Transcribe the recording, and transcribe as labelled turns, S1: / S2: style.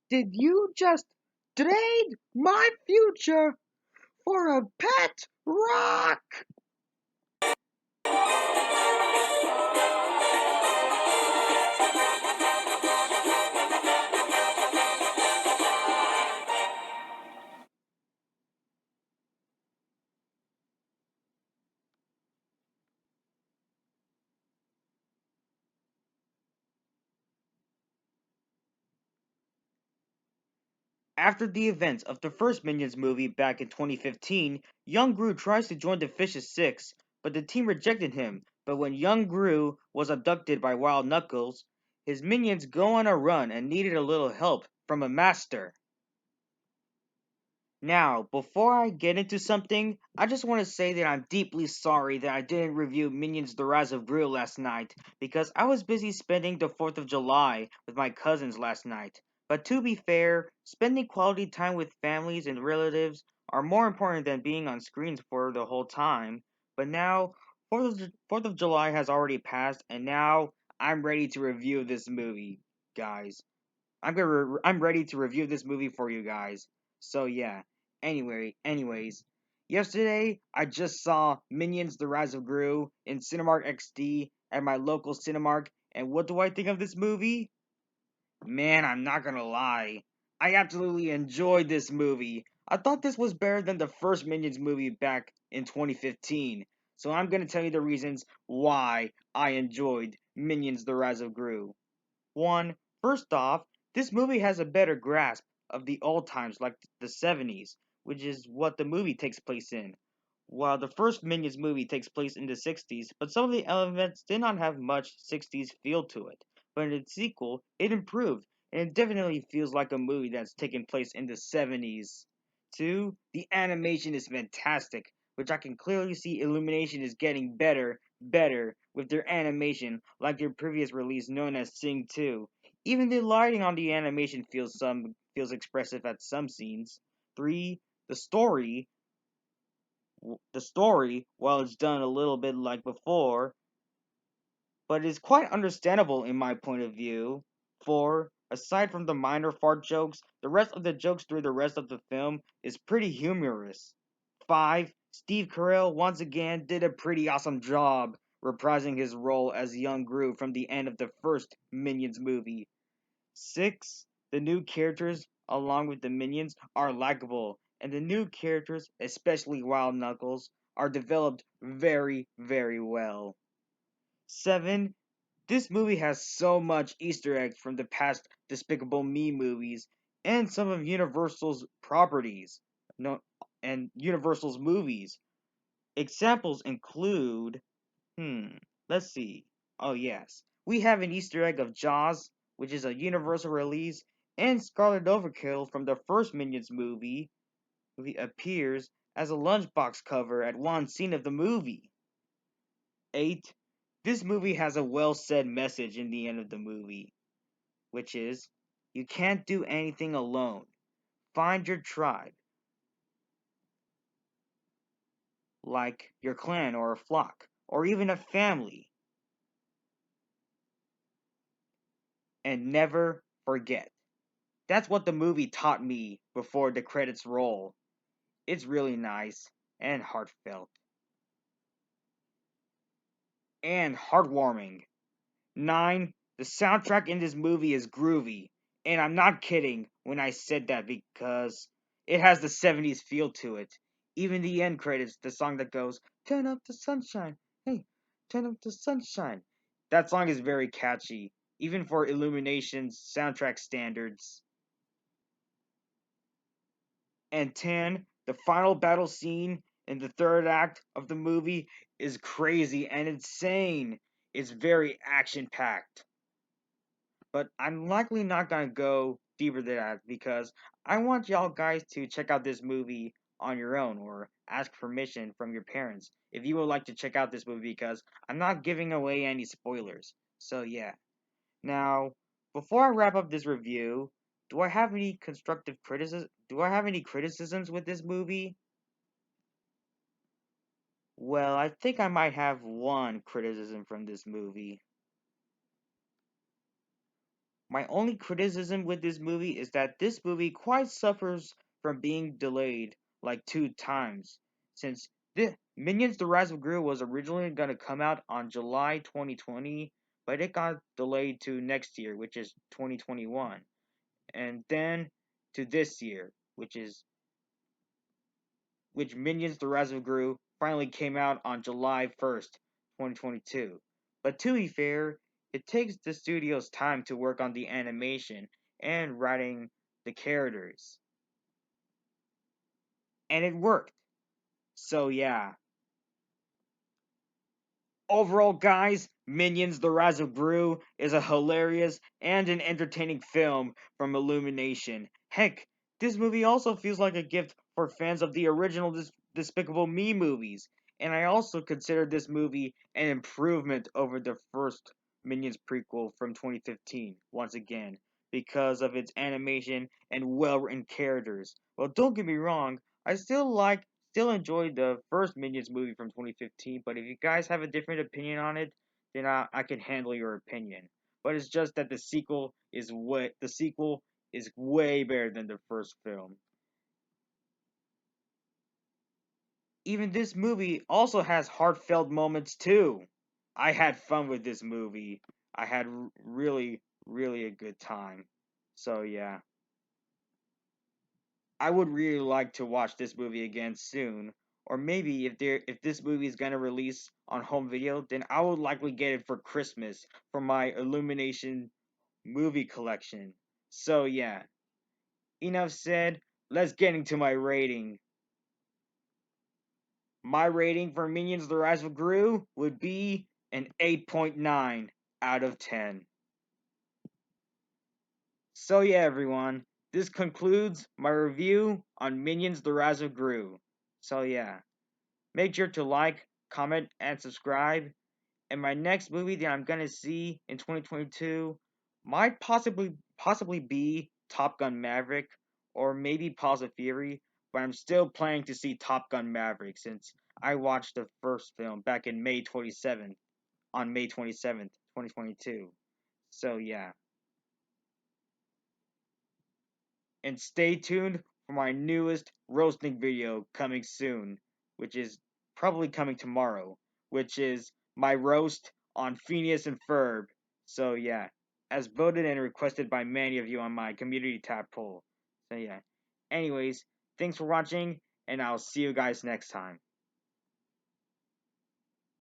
S1: Did you just trade my future for a pet rock? After the events of the first Minions movie back in 2015, young Gru tries to join the Fish's Six, but the team rejected him. But when young Gru was abducted by Wild Knuckles, his minions go on a run and needed a little help from a master. Now, before I get into something, I just want to say that I'm deeply sorry that I didn't review Minions The Rise of Gru last night, because I was busy spending the 4th of July with my cousins last night. But to be fair, spending quality time with families and relatives are more important than being on screens for the whole time. But now, 4th of July has already passed, and now I'm ready to review this movie, guys. I'm ready to review this movie for you guys. So yeah. Anyways, yesterday I just saw Minions: The Rise of Gru in Cinemark XD at my local Cinemark, and what do I think of this movie? Man, I'm not gonna lie. I absolutely enjoyed this movie. I thought this was better than the first Minions movie back in 2015. So I'm gonna tell you the reasons why I enjoyed Minions: The Rise of Gru. One, first off, this movie has a better grasp of the old times like the 70s, which is what the movie takes place in. While the first Minions movie takes place in the 60s, but some of the elements did not have much 60s feel to it. But in its sequel, it improved, and it definitely feels like a movie that's taken place in the 70s. Two, the animation is fantastic, which I can clearly see Illumination is getting better with their animation, like their previous release known as Sing 2. Even the lighting on the animation feels expressive at some scenes. Three, the story while it's done a little bit like before, but is quite understandable in my point of view. Four, aside from the minor fart jokes, the rest of the jokes through the rest of the film is pretty humorous. Five, Steve Carell once again did a pretty awesome job reprising his role as young Gru from the end of the first Minions movie. Six, the new characters, along with the minions, are likable, and the new characters, especially Wild Knuckles, are developed very well. Seven, this movie has so much Easter eggs from the past Despicable Me movies and some of Universal's properties, no, and Universal's movies. Examples include let's see. Oh, yes. We have an Easter egg of Jaws, which is a Universal release, and Scarlet Overkill from the first Minions movie appears as a lunchbox cover at one scene of the movie. 8. This movie has a well said message in the end of the movie, which is you can't do anything alone. Find your tribe, like your clan or a flock, or even a family, and never forget. That's what the movie taught me before the credits roll. It's really nice and heartfelt and heartwarming. 9. The soundtrack in this movie is groovy, and I'm not kidding when I said that because it has the 70s feel to it. Even the end credits, the song that goes, "Turn up the sunshine, hey, turn up the sunshine." That song is very catchy, even for Illumination's soundtrack standards. And 10, the final battle scene in the third act of the movie is crazy and insane. It's very action packed. But I'm likely not gonna go deeper than that because I want y'all guys to check out this movie on your own or ask permission from your parents if you would like to check out this movie because I'm not giving away any spoilers. So yeah. Now, before I wrap up this review, do I have any criticisms with this movie? Well, I think I might have one criticism from this movie. My only criticism with this movie is that this movie quite suffers from being delayed like 2 times. Since Minions The Rise of Gru was originally going to come out on July 2020, but it got delayed to next year, which is 2021, and then to this year, which Minions The Rise of Gru finally came out on July 1st, 2022. But to be fair, it takes the studio's time to work on the animation and writing the characters. And it worked. So yeah, overall, guys, Minions The Rise of Gru is a hilarious and an entertaining film from Illumination. Heck, this movie also feels like a gift for fans of the original Despicable Me movies. And I also consider this movie an improvement over the first Minions prequel from 2015, once again, because of its animation and well written characters. Well, don't get me wrong, I still enjoyed the first Minions movie from 2015, but if you guys have a different opinion on it, then I can handle your opinion. But it's just that the sequel is way better than the first film. Even this movie also has heartfelt moments too. I had fun with this movie. I had really a good time. So yeah. I would really like to watch this movie again soon. Or maybe if this movie is gonna release on home video, then I would likely get it for Christmas for my Illumination movie collection. So yeah, enough said. Let's get into my rating. My rating for Minions: The Rise of Gru would be an 8.9 out of 10. So yeah, everyone, this concludes my review on Minions: The Rise of Gru. So yeah. Make sure to like, comment, and subscribe. And my next movie that I'm gonna see in 2022 might possibly be Top Gun Maverick or maybe Paws of Fury, but I'm still planning to see Top Gun Maverick since I watched the first film back in May 27th, 2022. So yeah. And stay tuned for my newest roasting video coming soon, which is probably coming tomorrow, which is my roast on Phineas and Ferb. So yeah, as voted and requested by many of you on my community tab poll. So yeah. Anyways, thanks for watching, and I'll see you guys next time.